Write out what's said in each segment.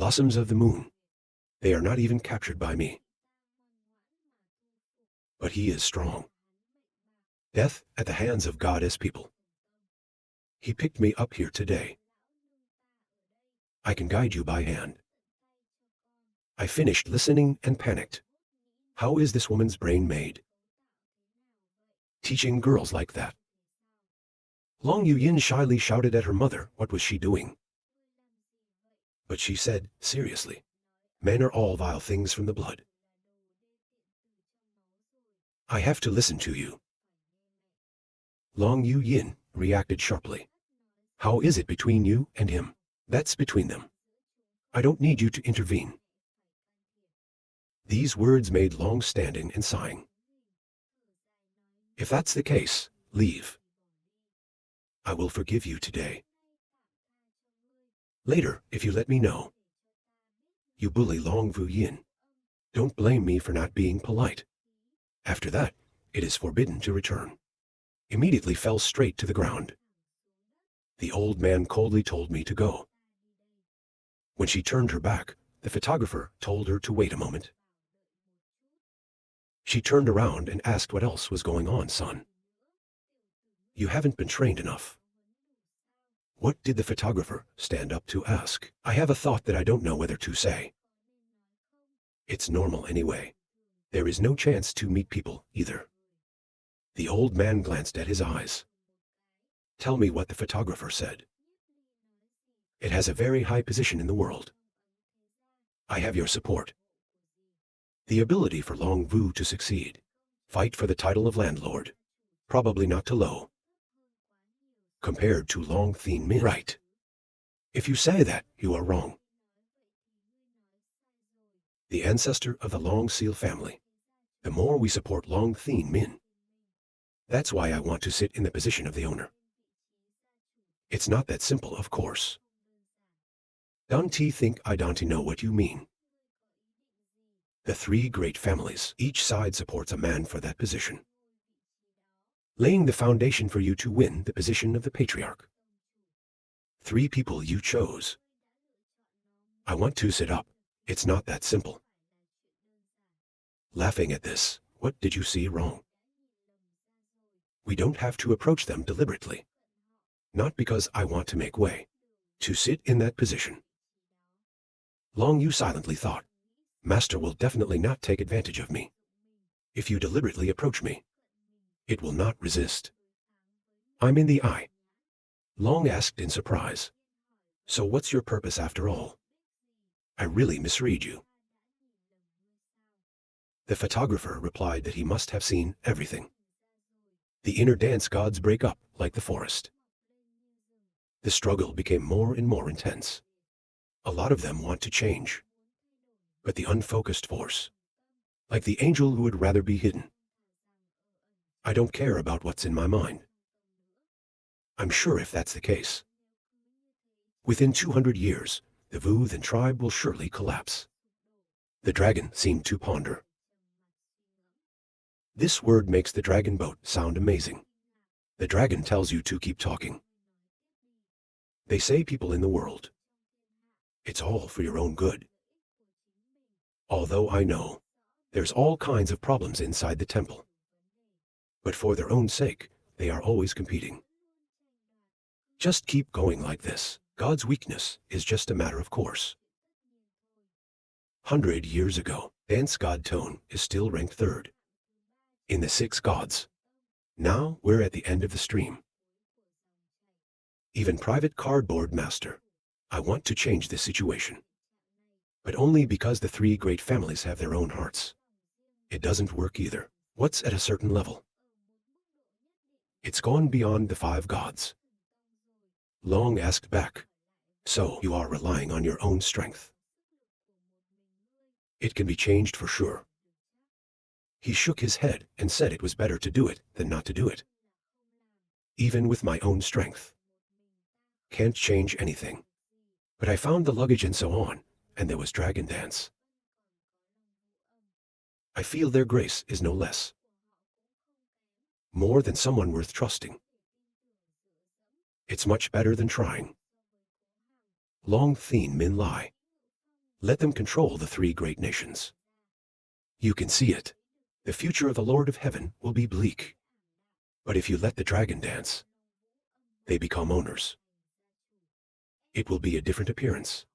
Blossoms of the moon. They are not even captured by me. But he is strong. Death at the hands of goddess people. He picked me up here today. I can guide you by hand. I finished listening and panicked. How is this woman's brain made? Teaching girls like that. Long Yu-yin shyly shouted at her mother what was she doing. But she said, seriously, men are all vile things from the blood. I have to listen to you. Long Yu-yin reacted sharply. How is it between you and him? That's between them. I don't need you to intervene. These words made Long standing and sighing. If that's the case, leave. I will forgive you today. Later, if you let me know. You bully Long Vu-yin. Don't blame me for not being polite. After that, it is forbidden to return. Immediately fell straight to the ground. The old man coldly told me to go. When she turned her back, the photographer told her to wait a moment. She turned around and asked what else was going on, son. You haven't been trained enough. What did the photographer stand up to ask? I have a thought that I don't know whether to say. It's normal anyway. There is no chance to meet people either. The old man glanced at his eyes. Tell me what the photographer said. It has a very high position in the world. I have your support. The ability for Long Vu to succeed. Fight for the title of landlord. Probably not too low. Compared to Long Thien Min. Right. If you say that, you are wrong. The ancestor of the Long Seal family. The more we support Long Thien Min. That's why I want to sit in the position of the owner. It's not that simple, of course. Don't you think I don't know what you mean? The three great families, each side supports a man for that position. Laying the foundation for you to win the position of the patriarch. Three people you chose. I want to sit up. It's not that simple. Laughing at this, what did you see wrong? We don't have to approach them deliberately. Not because I want to make way. To sit in that position. Long Yu silently thought. Master will definitely not take advantage of me. If you deliberately approach me, it will not resist. I'm in the eye. Long asked in surprise. So what's your purpose after all? I really misread you. The photographer replied that he must have seen everything. The inner dance gods break up like the forest. The struggle became more and more intense. A lot of them want to change. But the unfocused force, like the angel who would rather be hidden. I don't care about what's in my mind. I'm sure if that's the case, within 200 years, the Vu-Than tribe will surely collapse. The dragon seemed to ponder. This word makes the dragon boat sound amazing. The dragon tells you to keep talking. They say people in the world. It's all for your own good. Although I know, there's all kinds of problems inside the temple. But for their own sake, they are always competing. Just keep going like this. God's weakness is just a matter of course. 100 years ago, dance god Tone is still ranked 3rd. In the 6 gods. Now we're at the end of the stream. Even private cardboard master. I want to change this situation. But only because the 3 great families have their own hearts. It doesn't work either. What's at a certain level? It's gone beyond the 5 gods. Long asked back. So you are relying on your own strength. It can be changed for sure. He shook his head and said it was better to do it than not to do it. Even with my own strength. Can't change anything. But I found the luggage and so on, and there was dragon dance. I feel their grace is no less. More than someone worth trusting. It's much better than trying. Long Thien Min Li. Let them control the three great nations. You can see it. The future of the Lord of Heaven will be bleak. But if you let the dragon dance, they become owners. It will be a different appearance.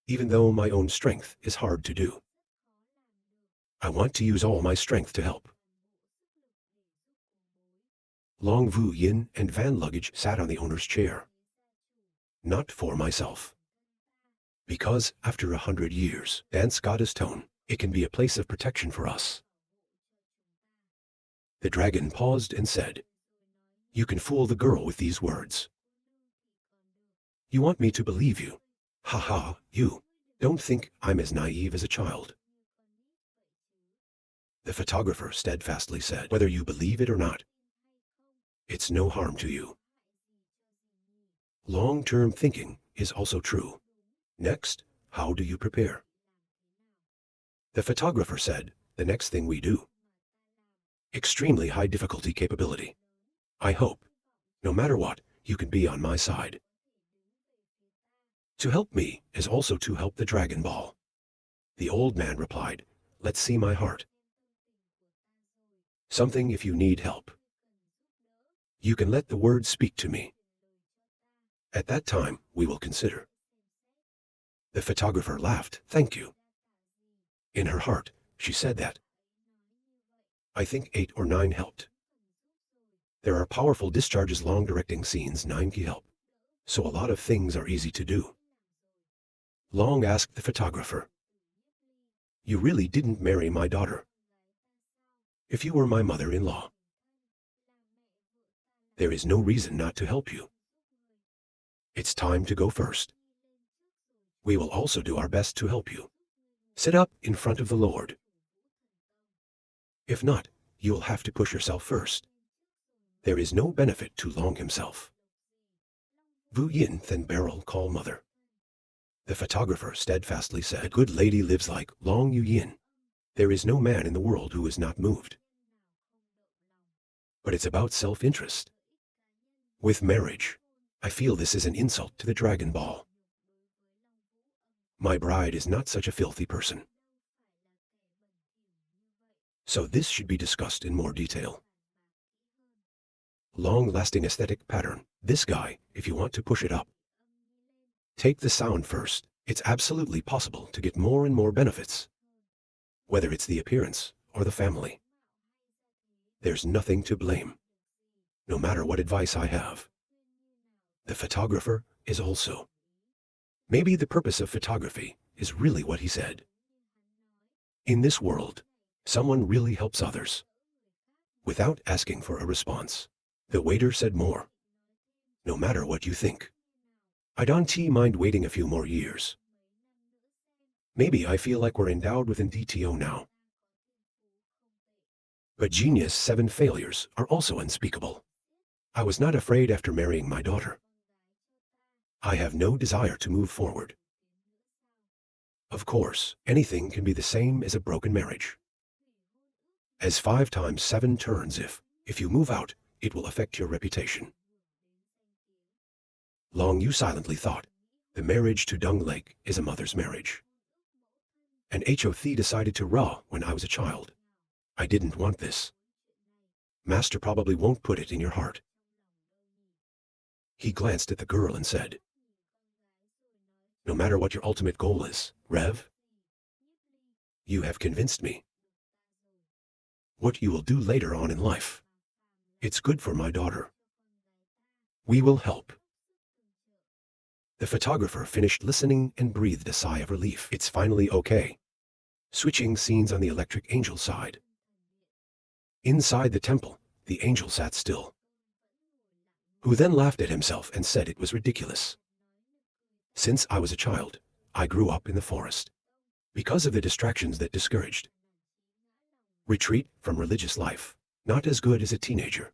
Even though my own strength is hard to do, I want to use all my strength to help. Long Vu Yin and Van Luggage sat on the owner's chair. Not for myself. Because after 100 years, dance goddess Tone, it can be a place of protection for us. The dragon paused and said, "You can fool the girl with these words. You want me to believe you? Ha ha, you. Don't think I'm as naive as a child." The photographer steadfastly said, "Whether you believe it or not, it's no harm to you. Long-term thinking is also true. Next, how do you prepare?" The photographer said, "The next thing we do. Extremely high difficulty capability. I hope, no matter what, you can be on my side. To help me is also to help the Dragon Ball." The old man replied, "Let's see my heart. Something if you need help. You can let the word speak to me. At that time, we will consider." The photographer laughed, "Thank you." In her heart, she said that. I think 8 or 9 helped. There are powerful discharges long directing scenes 9 can help. So a lot of things are easy to do. Long asked the photographer, "You really didn't marry my daughter? If you were my mother-in-law, there is no reason not to help you. It's time to go first. We will also do our best to help you. Sit up in front of the Lord. If not, you will have to push yourself first. There is no benefit to Long himself." Vu Yin then Beryl call mother. The photographer steadfastly said, "A good lady lives like Long Yu Yin. There is no man in the world who is not moved. But it's about self-interest. With marriage, I feel this is an insult to the Dragon Ball. My bride is not such a filthy person. So this should be discussed in more detail. Long-lasting aesthetic pattern. This guy, if you want to push it up. Take the sound first. It's absolutely possible to get more and more benefits. Whether it's the appearance or the family. There's nothing to blame. No matter what advice I have. The photographer is also. Maybe the purpose of photography is really what he said. In this world, someone really helps others. Without asking for a response. The waiter said more. No matter what you think. I don't mind waiting a few more years. Maybe I feel like we're endowed with an DTO now. But genius 7 failures are also unspeakable. I was not afraid after marrying my daughter. I have no desire to move forward. Of course, anything can be the same as a broken marriage. As 5 times 7 turns if you move out, it will affect your reputation. Long you silently thought, the marriage to Dung Lake is a mother's marriage. And Hoth decided to Ra when I was a child. I didn't want this. Master probably won't put it in your heart. He glanced at the girl and said, "No matter what your ultimate goal is, Rev, you have convinced me. What you will do later on in life, it's good for my daughter. We will help." The photographer finished listening and breathed a sigh of relief. It's finally okay. Switching scenes on the electric angel side. Inside the temple, the angel sat still. Who then laughed at himself and said it was ridiculous. Since I was a child, I grew up in the forest. Because of the distractions that discouraged. Retreat from religious life, not as good as a teenager.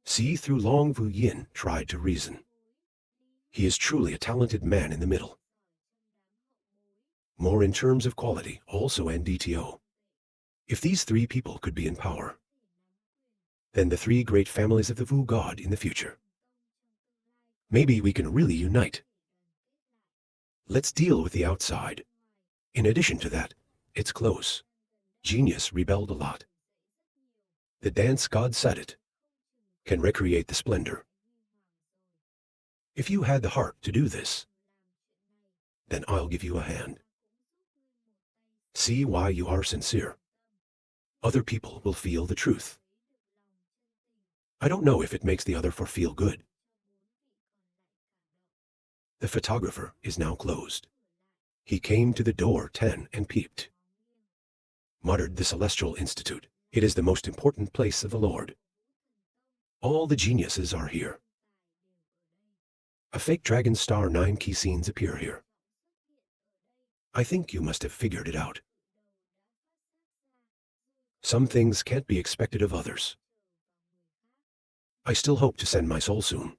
See through Long Vu Yin tried to reason. He is truly a talented man in the middle. More in terms of quality, also and DTO. If these 3 people could be in power, then the 3 great families of the Vu God in the future. Maybe we can really unite. Let's deal with the outside. In addition to that, it's close. Genius rebelled a lot. The dance god said it. Can recreate the splendor. If you had the heart to do this, then I'll give you a hand. See why you are sincere. Other people will feel the truth. I don't know if it makes the other four feel good. The photographer is now closed. He came to the door 10 and peeped. Muttered the Celestial Institute. It is the most important place of the Lord. All the geniuses are here. A fake dragon star 9 key scenes appear here. I think you must have figured it out. Some things can't be expected of others. I still hope to send my soul soon.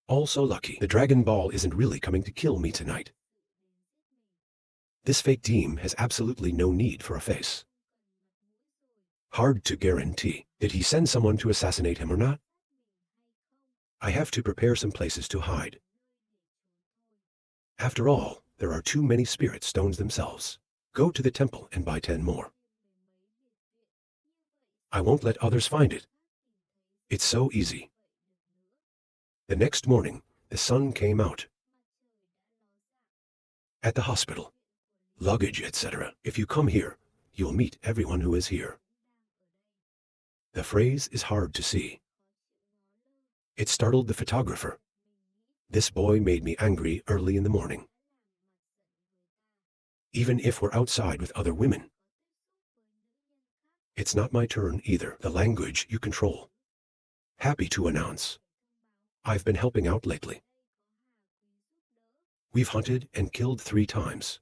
Also lucky, the Dragon Ball isn't really coming to kill me tonight. This fake team has absolutely no need for a face. Hard to guarantee. Did he send someone to assassinate him or not? I have to prepare some places to hide. After all, there are too many spirit stones themselves. Go to the temple and buy 10 more. I won't let others find it. It's so easy. The next morning, the sun came out. At the hospital, luggage, etc. If you come here, you'll meet everyone who is here. The phrase is hard to see. It startled the photographer. This boy made me angry early in the morning. Even if we're outside with other women. It's not my turn either. The language you control. Happy to announce. I've been helping out lately. We've hunted and killed 3 times.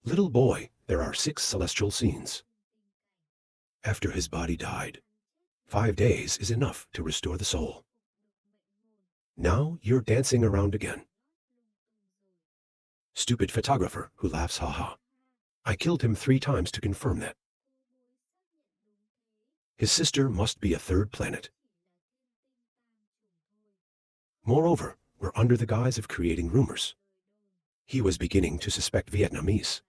Little boy, there are 6 celestial scenes. After his body died, 5 days is enough to restore the soul. Now you're dancing around again. Stupid photographer who laughs haha. I killed him 3 times to confirm that. His sister must be a 3rd planet. Moreover, we're under the guise of creating rumors. He was beginning to suspect Vietnamese.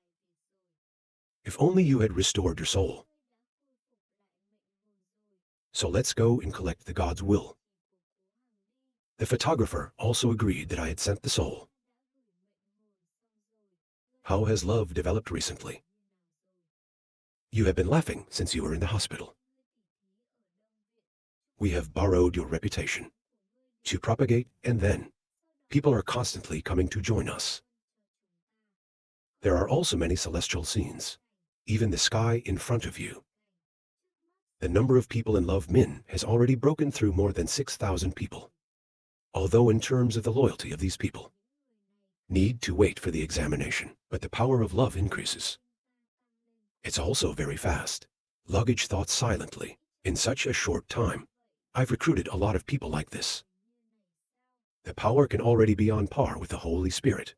If only you had restored your soul. So let's go and collect the god's will. The photographer also agreed that I had sent the soul. How has love developed recently? You have been laughing since you were in the hospital. We have borrowed your reputation to propagate, and then people are constantly coming to join us. There are also many celestial scenes, even the sky in front of you. The number of people in Love Min has already broken through more than 6,000 people. Although in terms of the loyalty of these people, need to wait for the examination, but the power of love increases. It's also very fast. Luggage thought silently. In such a short time, I've recruited a lot of people like this. The power can already be on par with the Holy Spirit.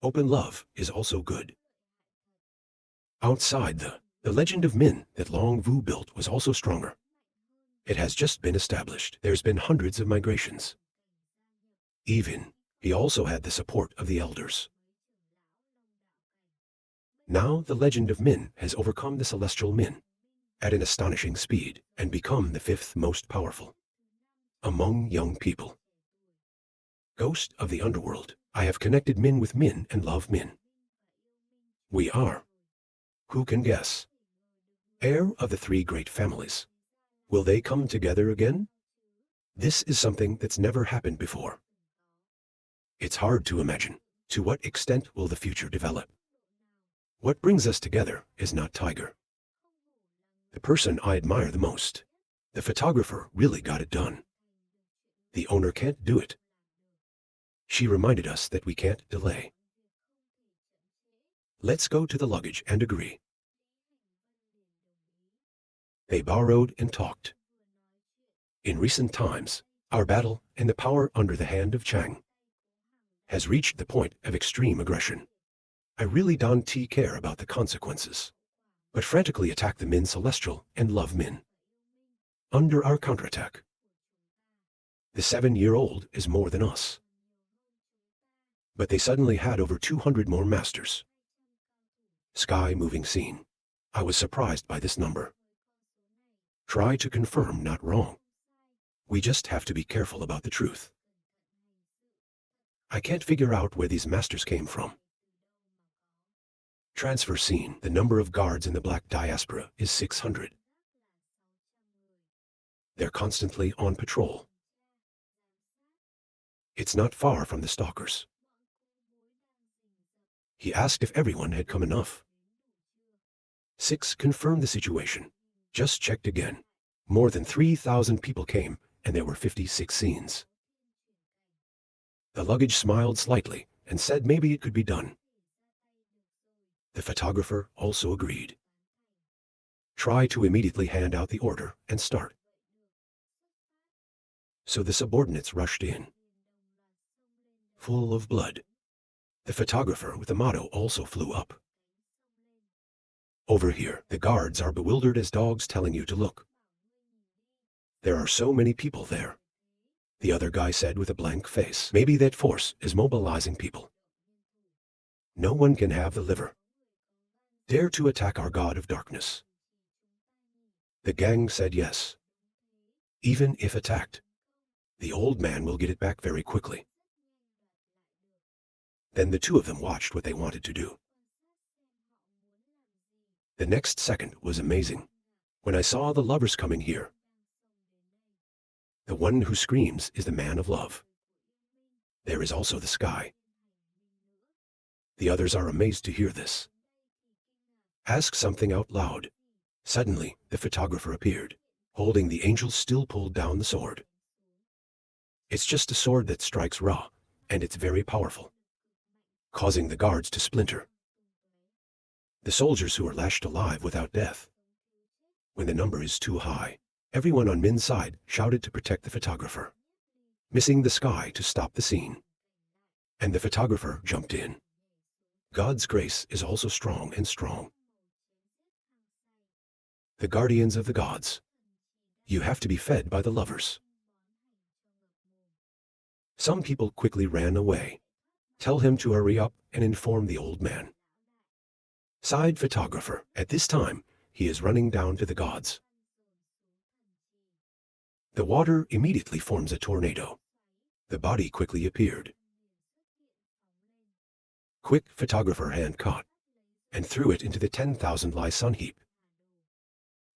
Open love is also good. Outside the legend of Min that Long Vu built was also stronger. It has just been established. There's been hundreds of migrations. Even, he also had the support of the elders. Now the legend of Min has overcome the celestial Min at an astonishing speed and become the 5th most powerful among young people. Ghost of the underworld, I have connected Min with Min and Love Min. We are, who can guess, heir of the 3 great families. Will they come together again? This is something that's never happened before. It's hard to imagine. To what extent will the future develop? What brings us together is not Tiger. The person I admire the most. The photographer really got it done. The owner can't do it. She reminded us that we can't delay. Let's go to the luggage and agree. They borrowed and talked. In recent times, our battle and the power under the hand of Chang has reached the point of extreme aggression. I really don't care about the consequences, but frantically attack the Min Celestial and Love Min. Under our counterattack. The 7-year-old is more than us. But they suddenly had over 200 more masters. Sky moving scene. I was surprised by this number. Try to confirm, not wrong. We just have to be careful about the truth. I can't figure out where these masters came from. Transfer scene. The number of guards in the Black Diaspora is 600. They're constantly on patrol. It's not far from the stalkers. He asked if everyone had come enough. 6 confirmed the situation. Just checked again. More than 3,000 people came, and there were 56 scenes. The luggage smiled slightly and said maybe it could be done. The photographer also agreed. Try to immediately hand out the order and start. So the subordinates rushed in, full of blood. The photographer with the motto also flew up. Over here, the guards are bewildered as dogs telling you to look. There are so many people there. The other guy said with a blank face, maybe that force is mobilizing people. No one can have the liver. Dare to attack our god of darkness. The gang said yes. Even if attacked, the old man will get it back very quickly. Then the two of them watched what they wanted to do. The next second was amazing. When I saw the lovers coming here, the one who screams is the man of love. There is also the sky. The others are amazed to hear this. Ask something out loud. Suddenly, the photographer appeared, holding the angel still pulled down the sword. It's just a sword that strikes raw, and it's very powerful, causing the guards to splinter. The soldiers who are lashed alive without death. When the number is too high, everyone on Min's side shouted to protect the photographer, missing the sky to stop the scene. And the photographer jumped in. God's grace is also strong and strong. The guardians of the gods. You have to be fed by the lovers. Some people quickly ran away. Tell him to hurry up and inform the old man. Side photographer. At this time, he is running down to the gods. The water immediately forms a tornado. The body quickly appeared. Quick photographer hand caught and threw it into the 10,000 lie sun heap.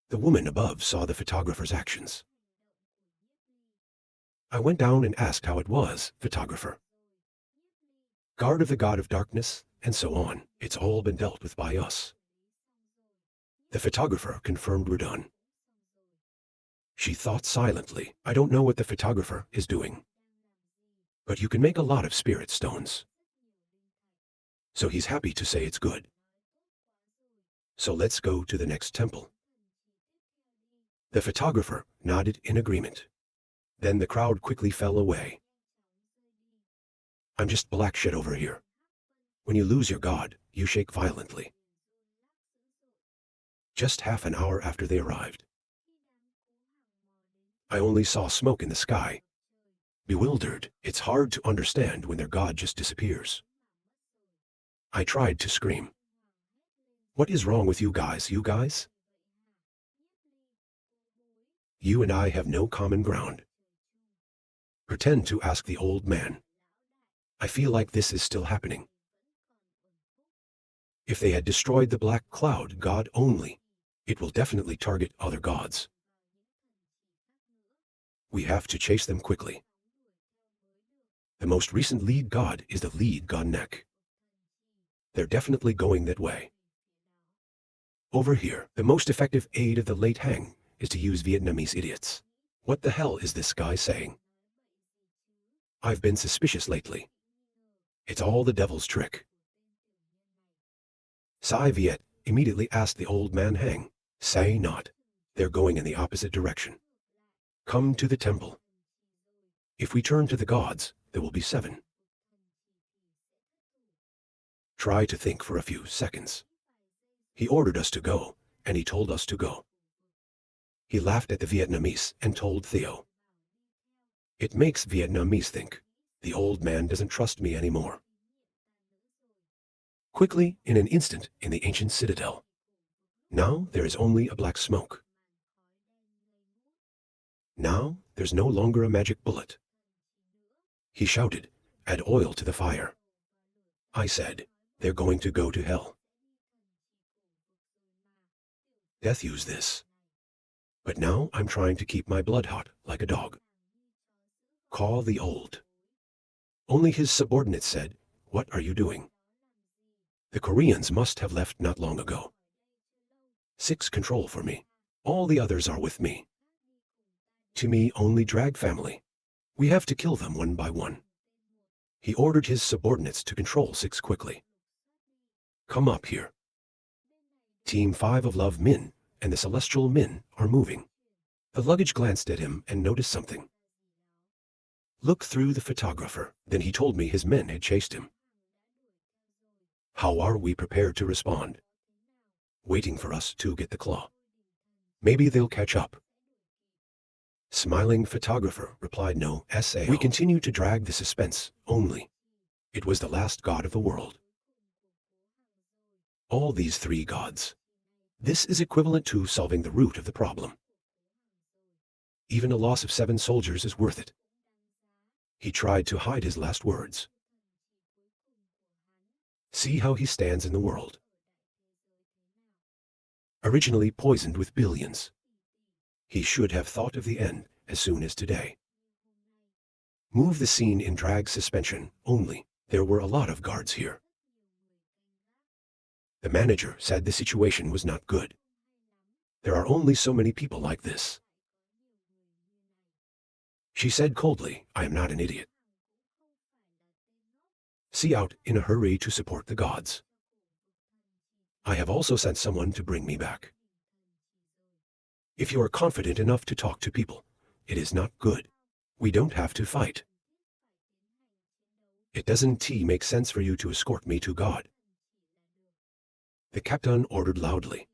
The woman above saw the photographer's actions. I went down and asked how it was, photographer. Guard of the god of darkness, and so on. It's all been dealt with by us. The photographer confirmed we're done. She thought silently. I don't know what the photographer is doing, but you can make a lot of spirit stones. So he's happy to say it's good. So let's go to the next temple. The photographer nodded in agreement. Then the crowd quickly fell away. I'm just black shit over here. When you lose your god, you shake violently. Just half an hour after they arrived, I only saw smoke in the sky. Bewildered, it's hard to understand when their god just disappears. I tried to scream. What is wrong with you guys, you guys? You and I have no common ground. Pretend to ask the old man. I feel like this is still happening. If they had destroyed the black cloud god only, it will definitely target other gods. We have to chase them quickly. The most recent lead god is the lead god neck. They're definitely going that way. Over here, the most effective aid of the late hang is to use Vietnamese idiots. What the hell is this guy saying? I've been suspicious lately. It's all the devil's trick. Sai Viet immediately asked the old man hang. Say not. They're going in the opposite direction. Come to the temple. If we turn to the gods, there will be 7. Try to think for a few seconds. He ordered us to go, and he told us to go. He laughed at the Vietnamese and told Theo. It makes Vietnamese think, the old man doesn't trust me anymore. Quickly, in an instant, in the ancient citadel. Now there is only a black smoke. Now there's no longer a magic bullet. He shouted, "Add oil to the fire." I said, "They're going to go to hell. Death used this. But now I'm trying to keep my blood hot, like a dog." Call the old. Only his subordinates said, "What are you doing?" The Koreans must have left not long ago. 6 control for me. All the others are with me. To me only drag family. We have to kill them one by one. He ordered his subordinates to control 6 quickly. Come up here. Team 5 of Love Min and the Celestial Min are moving. The luggage glanced at him and noticed something. Look through the photographer. Then he told me his men had chased him. How are we prepared to respond? Waiting for us to get the claw. Maybe they'll catch up. Smiling photographer replied, "No, Sao. We continue to drag the suspense, only. It was the last god of the world. All these 3 gods. This is equivalent to solving the root of the problem. Even a loss of 7 soldiers is worth it." He tried to hide his last words. See how he stands in the world. Originally poisoned with billions. He should have thought of the end as soon as today. Move the scene in drag suspension, only. There were a lot of guards here. The manager said the situation was not good. There are only so many people like this. She said coldly, "I am not an idiot. See out in a hurry to support the gods. I have also sent someone to bring me back. If you are confident enough to talk to people, it is not good. We don't have to fight. It doesn't make sense for you to escort me to God." The captain ordered loudly.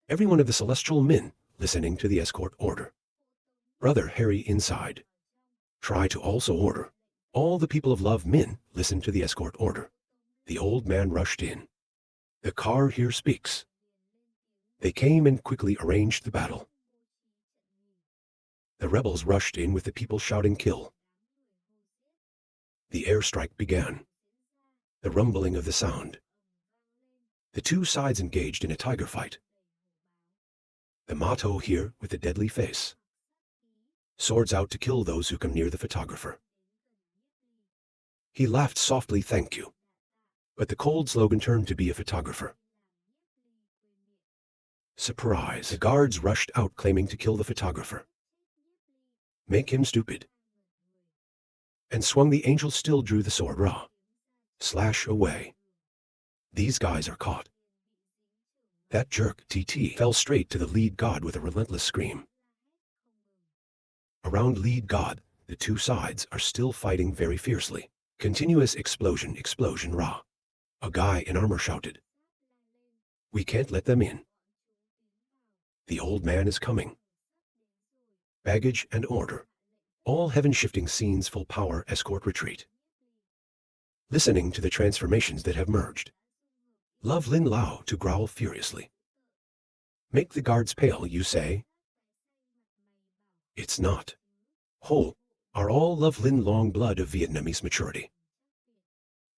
Every one of the Celestial Min listening to the escort order. Brother Harry inside. Try to also order. All the people of Love Min listened to the escort order. The old man rushed in. The car here speaks. They came and quickly arranged the battle. The rebels rushed in with the people shouting kill. The airstrike began. The rumbling of the sound. The 2 sides engaged in a tiger fight. The motto here with the deadly face. Swords out to kill those who come near the photographer. He laughed softly, "Thank you." But the cold slogan turned to be a photographer. Surprise. The guards rushed out claiming to kill the photographer. Make him stupid. And swung the angel still drew the sword Ra. Slash away. These guys are caught. That jerk, TT, fell straight to the lead god with a relentless scream. Around lead god, the 2 sides are still fighting very fiercely. Continuous explosion, explosion, Ra. A guy in armor shouted. We can't let them in. The old man is coming. Baggage and order. All heaven-shifting scenes, full power, escort retreat. Listening to the transformations that have merged. Love Lin Lao to growl furiously. Make the guards pale, you say? It's not. Whole are all Love Lin long blood of Vietnamese maturity.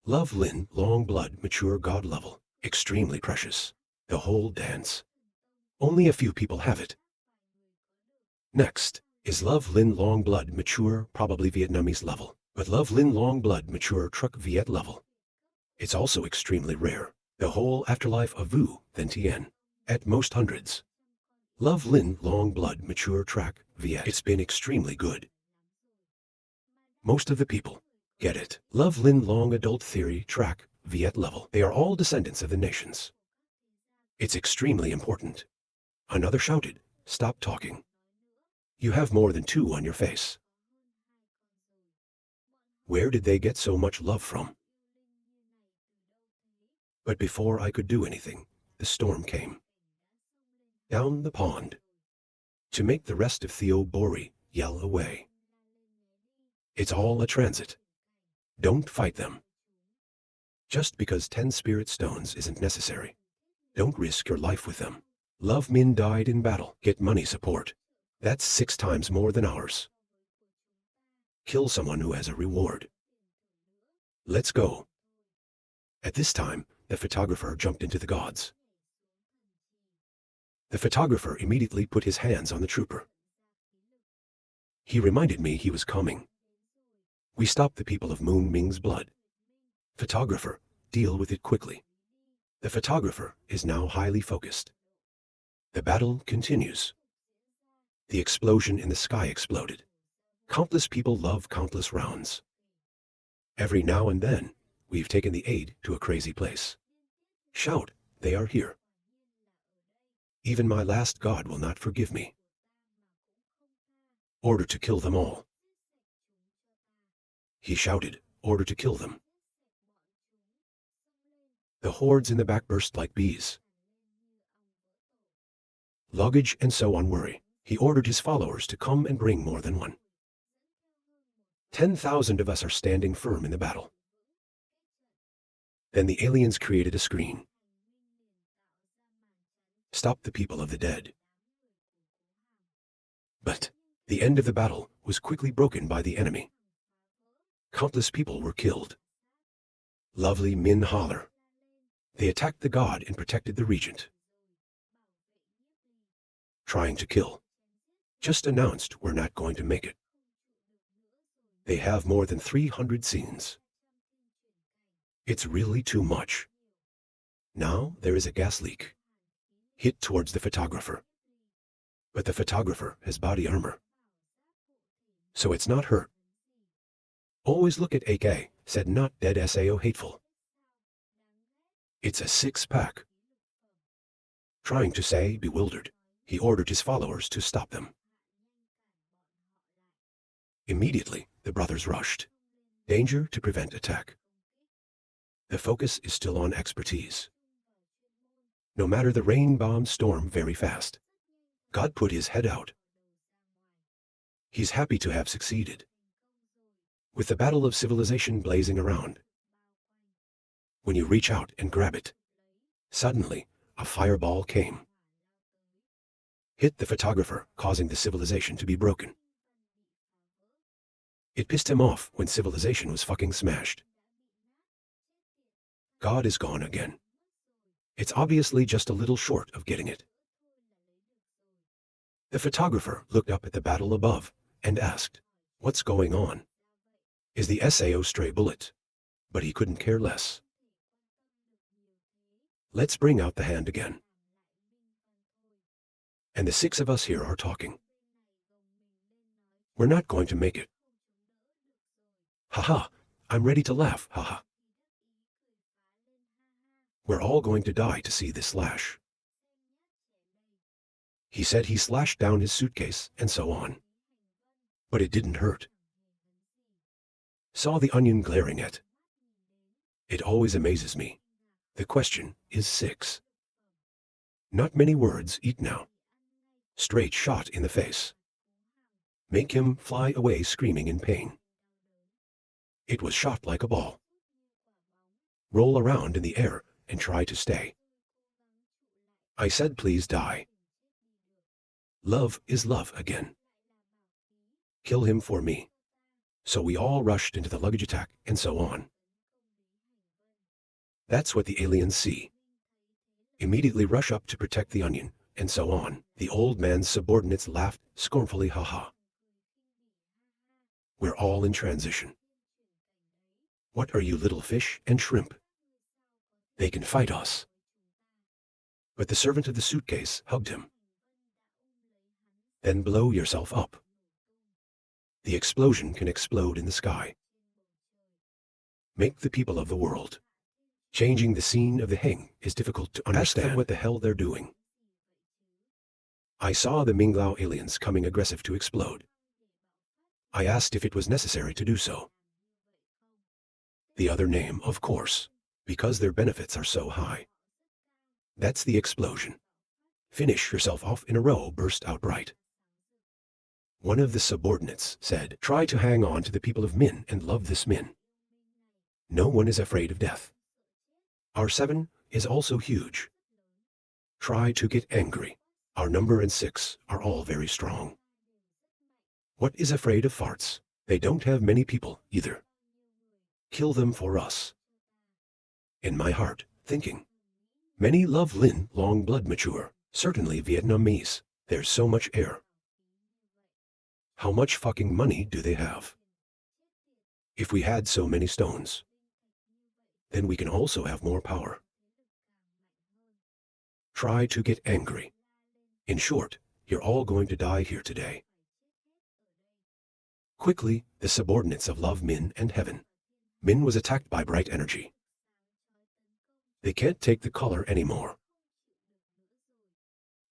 Love Lin long blood mature god level, extremely precious. The whole dance. Only a few people have it. Next is Love Lin long blood mature, probably Vietnamese level, but Love Lin long blood mature truck Viet level. It's also extremely rare. The whole afterlife of Vu, then Tien. At most hundreds. Love Lin long blood mature track Viet. It's been extremely good. Most of the people get it. Love Lin long adult theory track Viet level. They are all descendants of the nations. It's extremely important. Another shouted, "Stop talking. You have more than 2 on your face." Where did they get so much love from? But before I could do anything, the storm came. Down the pond. To make the rest of Theo Bori yell away. It's all a transit. Don't fight them. Just because 10 spirit stones isn't necessary, don't risk your life with them. Love Min died in battle. Get money support. That's 6 times more than ours. Kill someone who has a reward. Let's go. At this time, the photographer jumped into the gods. The photographer immediately put his hands on the trooper. He reminded me he was coming. We stopped the people of Moon Ming's blood. Photographer, deal with it quickly. The photographer is now highly focused. The battle continues. The explosion in the sky exploded. Countless people love countless rounds. Every now and then, we've taken the aid to a crazy place. Shout, they are here. Even my last god will not forgive me. Order to kill them all. He shouted, order to kill them. The hordes in the back burst like bees. Luggage and so on worry. He ordered his followers to come and bring more than one. 10,000 of us are standing firm in the battle. Then the aliens created a screen. Stop the people of the dead. But the end of the battle was quickly broken by the enemy. Countless people were killed. Lovely Min holler. They attacked the god and protected the regent. Trying to kill. Just announced we're not going to make it. They have more than 300 scenes. It's really too much. Now there is a gas leak. Hit towards the photographer. But the photographer has body armor. So it's not hurt. Always look at AK, said not dead SAO hateful. It's a 6-pack. Trying to say bewildered, he ordered his followers to stop them. Immediately, the brothers rushed. Danger to prevent attack. The focus is still on expertise. No matter the rain bomb storm very fast. God put his head out. He's happy to have succeeded. With the battle of civilization blazing around. When you reach out and grab it, suddenly, a fireball came. Hit the photographer, causing the civilization to be broken. It pissed him off when civilization was fucking smashed. God is gone again. It's obviously just a little short of getting it. The photographer looked up at the battle above and asked, what's going on? Is the SAO stray bullet? But he couldn't care less. Let's bring out the hand again. And the 6 of us here are talking. We're not going to make it. Haha, I'm ready to laugh, haha. We're all going to die to see this slash. He said he slashed down his suitcase and so on. But it didn't hurt. Saw the onion glaring at. It always amazes me. The question is 6. Not many words eat now. Straight shot in the face. Make him fly away screaming in pain. It was shot like a ball. Roll around in the air and try to stay. I said please die. Love is love again. Kill him for me. So we all rushed into the luggage attack and so on. That's what the aliens see. Immediately rush up to protect the onion and so on. The old man's subordinates laughed scornfully, haha. We're all in transition. What are you little fish and shrimp? They can fight us. But the servant of the suitcase hugged him. Then blow yourself up. The explosion can explode in the sky. Make the people of the world. Changing the scene of the Heng is difficult to understand. Ask them what the hell they're doing. I saw the Minglao aliens coming aggressive to explode. I asked if it was necessary to do so. The other name, of course, because their benefits are so high. That's the explosion. Finish yourself off in a row burst out bright. One of the subordinates said, try to hang on to the people of Min and love this Min. No one is afraid of death. Our 7 is also huge. Try to get angry. Our number and 6 are all very strong. What is afraid of farts? They don't have many people either. Kill them for us. In my heart, thinking. Many love Lin long blood mature. Certainly Vietnamese. There's so much air. How much fucking money do they have? If we had so many stones, then we can also have more power. Try to get angry. In short, you're all going to die here today. Quickly, the subordinates of Love Min and Heaven. Min was attacked by bright energy. They can't take the color anymore.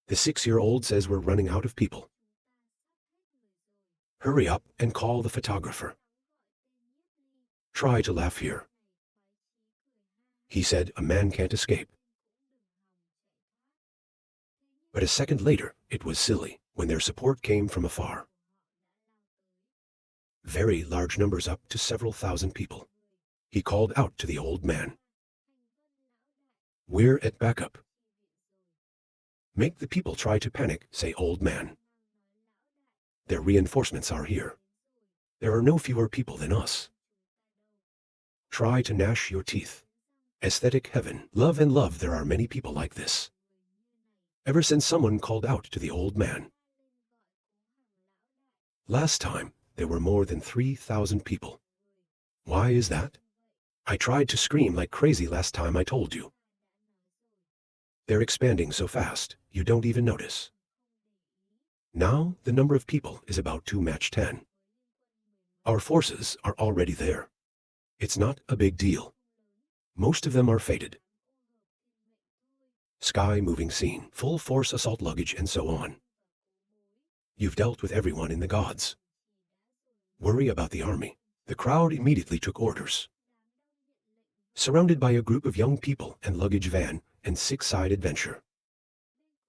The 6-year-old says we're running out of people. Hurry up and call the photographer. Try to laugh here. He said a man can't escape. But a second later, it was silly when their support came from afar. Very large numbers, up to several thousand people. He called out to the old man. We're at backup. Make the people try to panic, say old man. Their reinforcements are here. There are no fewer people than us. Try to gnash your teeth. Aesthetic heaven, love and love, there are many people like this. Ever since someone called out to the old man. Last time, there were more than 3,000 people. Why is that? I tried to scream like crazy last time I told you. They're expanding so fast, you don't even notice. Now, the number of people is about to match 10. Our forces are already there. It's not a big deal. Most of them are fated. Sky moving scene, full force assault luggage and so on. You've dealt with everyone in the gods. Worry about the army. The crowd immediately took orders. Surrounded by a group of young people and luggage van and 6-side adventure.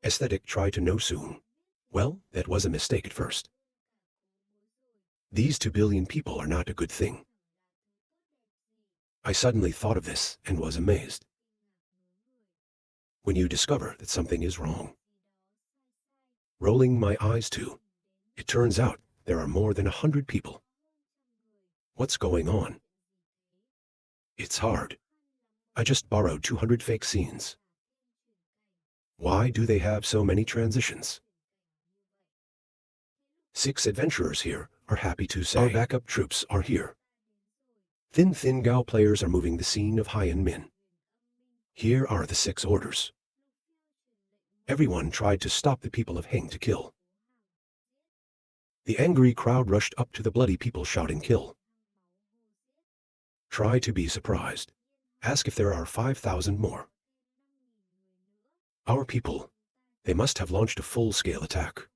Aesthetic tried to know soon. Well, that was a mistake at first. These 2 billion people are not a good thing. I suddenly thought of this and was amazed. When you discover that something is wrong. Rolling my eyes too. It turns out there are more than 100 people. What's going on? It's hard. I just borrowed 200 fake scenes. Why do they have so many transitions? 6 adventurers here are happy to say our backup troops are here. Thin Gao players are moving the scene of Haiyan Min. Here are the 6 orders. Everyone tried to stop the people of Heng to kill. The angry crowd rushed up to the bloody people shouting kill. Try to be surprised. Ask if there are 5,000 more. Our people, they must have launched a full-scale attack.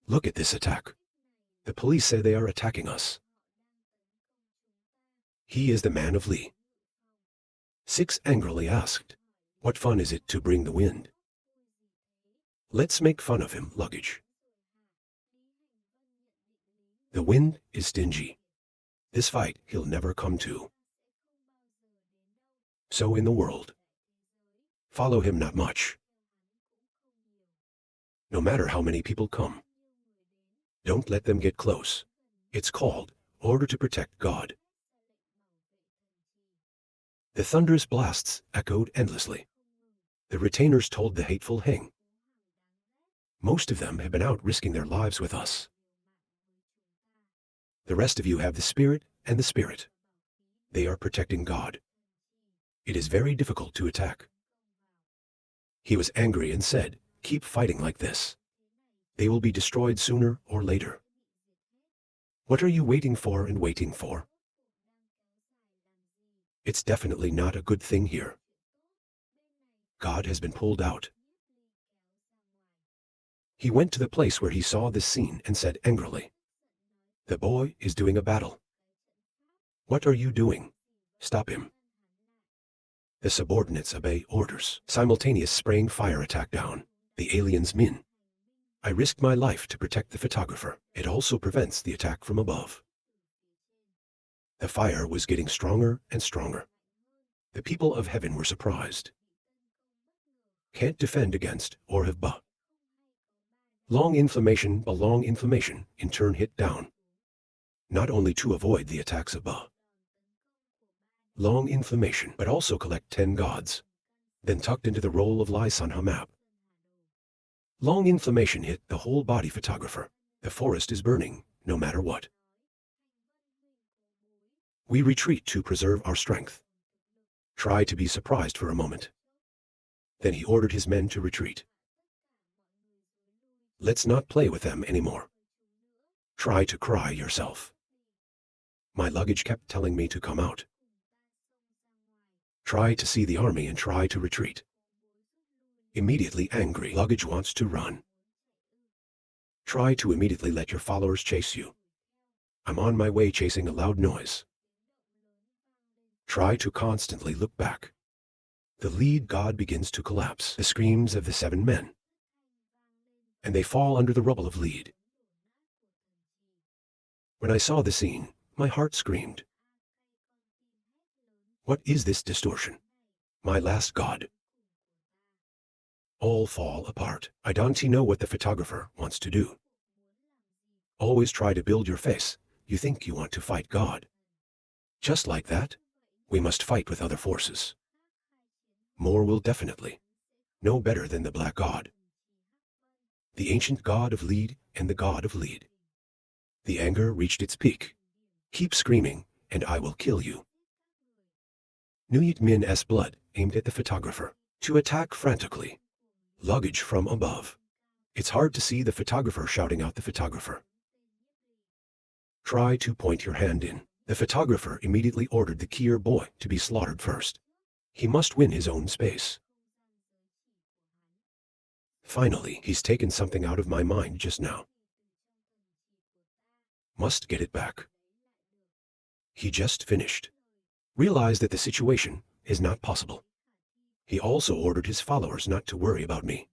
Look at this attack. The police say they are attacking us. He is the man of Li. 6 angrily asked, what fun is it to bring the wind? Let's make fun of him, luggage. The wind is stingy. This fight he'll never come to. So in the world. Follow him not much. No matter how many people come. Don't let them get close. It's called order to protect God. The thunderous blasts echoed endlessly. The retainers told the hateful Heng. Most of them have been out risking their lives with us. The rest of you have the spirit and the spirit. They are protecting God. It is very difficult to attack. He was angry and said, keep fighting like this. They will be destroyed sooner or later. What are you waiting for and waiting for? It's definitely not a good thing here. God has been pulled out. He went to the place where he saw this scene and said angrily, the boy is doing a battle. What are you doing? Stop him. The subordinates obey orders. Simultaneous spraying fire attack down. The aliens Min. I risked my life to protect the photographer. It also prevents the attack from above. The fire was getting stronger and stronger. The people of heaven were surprised. Can't defend against or have ba. Long inflammation in turn hit down. Not only to avoid the attacks of ba. Long inflammation, but also collect 10 gods. Then tucked into the role of Lai Sun Hamap. Long inflammation hit the whole body photographer. The forest is burning, no matter what. We retreat to preserve our strength. Try to be surprised for a moment. Then he ordered his men to retreat. Let's not play with them anymore. Try to cry yourself. My luggage kept telling me to come out. Try to see the army and try to retreat. Immediately angry, luggage wants to run. Try to immediately let your followers chase you. I'm on my way chasing a loud noise. Try to constantly look back. The lead god begins to collapse, the screams of the 7 men. And they fall under the rubble of lead. When I saw the scene, my heart screamed. What is this distortion? My last god. All fall apart. I don't know what the photographer wants to do. Always try to build your face. You think you want to fight God. Just like that, we must fight with other forces. More will definitely. No better than the Black God. The ancient god of lead and the god of lead. The anger reached its peak. Keep screaming, and I will kill you. Nie Li's blood aimed at the photographer. To attack frantically. Luggage from above. It's hard to see the photographer shouting out the photographer. Try to point your hand in. The photographer immediately ordered the Kier boy to be slaughtered first. He must win his own space. Finally, he's taken something out of my mind just now. Must get it back. He just finished. Realized that the situation is not possible. He also ordered his followers not to worry about me.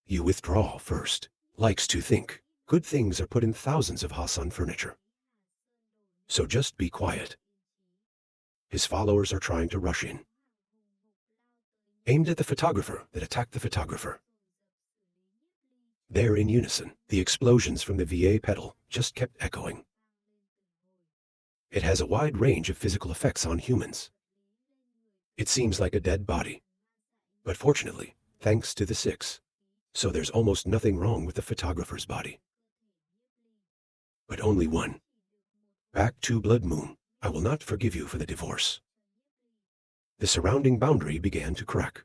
You withdraw first. Likes to think. Good things are put in thousands of Hassan furniture. So just be quiet. His followers are trying to rush in. Aimed at the photographer that attacked the photographer. There in unison, the explosions from the VA pedal just kept echoing. It has a wide range of physical effects on humans. It seems like a dead body. But fortunately, thanks to the 6, so there's almost nothing wrong with the photographer's body. But only one. Back to Blood Moon, I will not forgive you for the divorce. The surrounding boundary began to crack.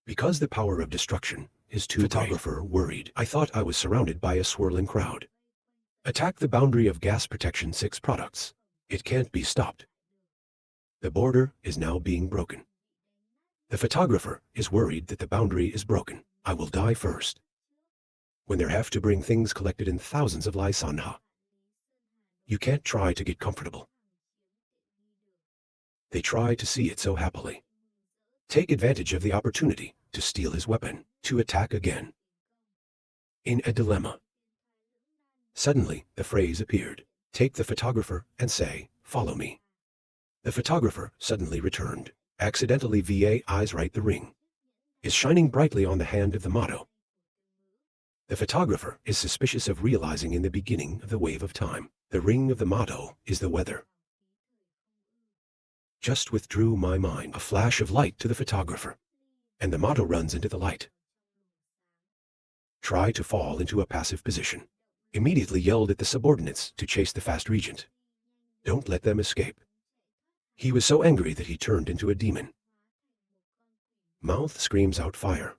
Because the power of destruction is too photographer great. Worried. I thought I was surrounded by a swirling crowd. Attack the boundary of gas protection 6 products. It can't be stopped. The border is now being broken. The photographer is worried that the boundary is broken. I will die first. When they have to bring things collected in thousands of Lai Sanha. You can't try to get comfortable. They try to see it so happily. Take advantage of the opportunity to steal his weapon, to attack again. In a dilemma. Suddenly, the phrase appeared. Take the photographer and say, follow me. The photographer suddenly returned. Accidentally VA eyes right the ring. Is shining brightly on the hand of the motto. The photographer is suspicious of realizing in the beginning of the wave of time. The ring of the motto is the weather. Just withdrew my mind. A flash of light to the photographer. And the motto runs into the light. Try to fall into a passive position. Immediately yelled at the subordinates to chase the fast regent. Don't let them escape. He was so angry that he turned into a demon. Mouth screams out fire.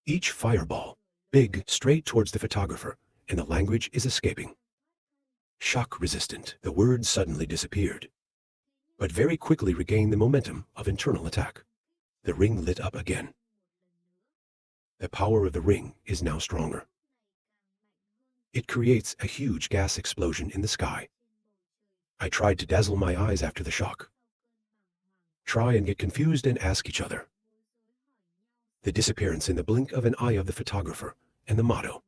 Each fireball, big, straight towards the photographer, and the language is escaping. Shock resistant, the words suddenly disappeared. But very quickly regained the momentum of internal attack. The ring lit up again. The power of the ring is now stronger. It creates a huge gas explosion in the sky. I tried to dazzle my eyes after the shock. Try and get confused and ask each other. The disappearance in the blink of an eye of the photographer and the motto.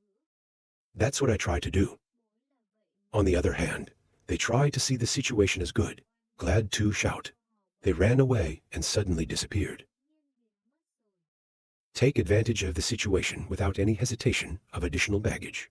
That's what I try to do. On the other hand, they try to see the situation as good, glad to shout. They ran away and suddenly disappeared. Take advantage of the situation without any hesitation of additional baggage.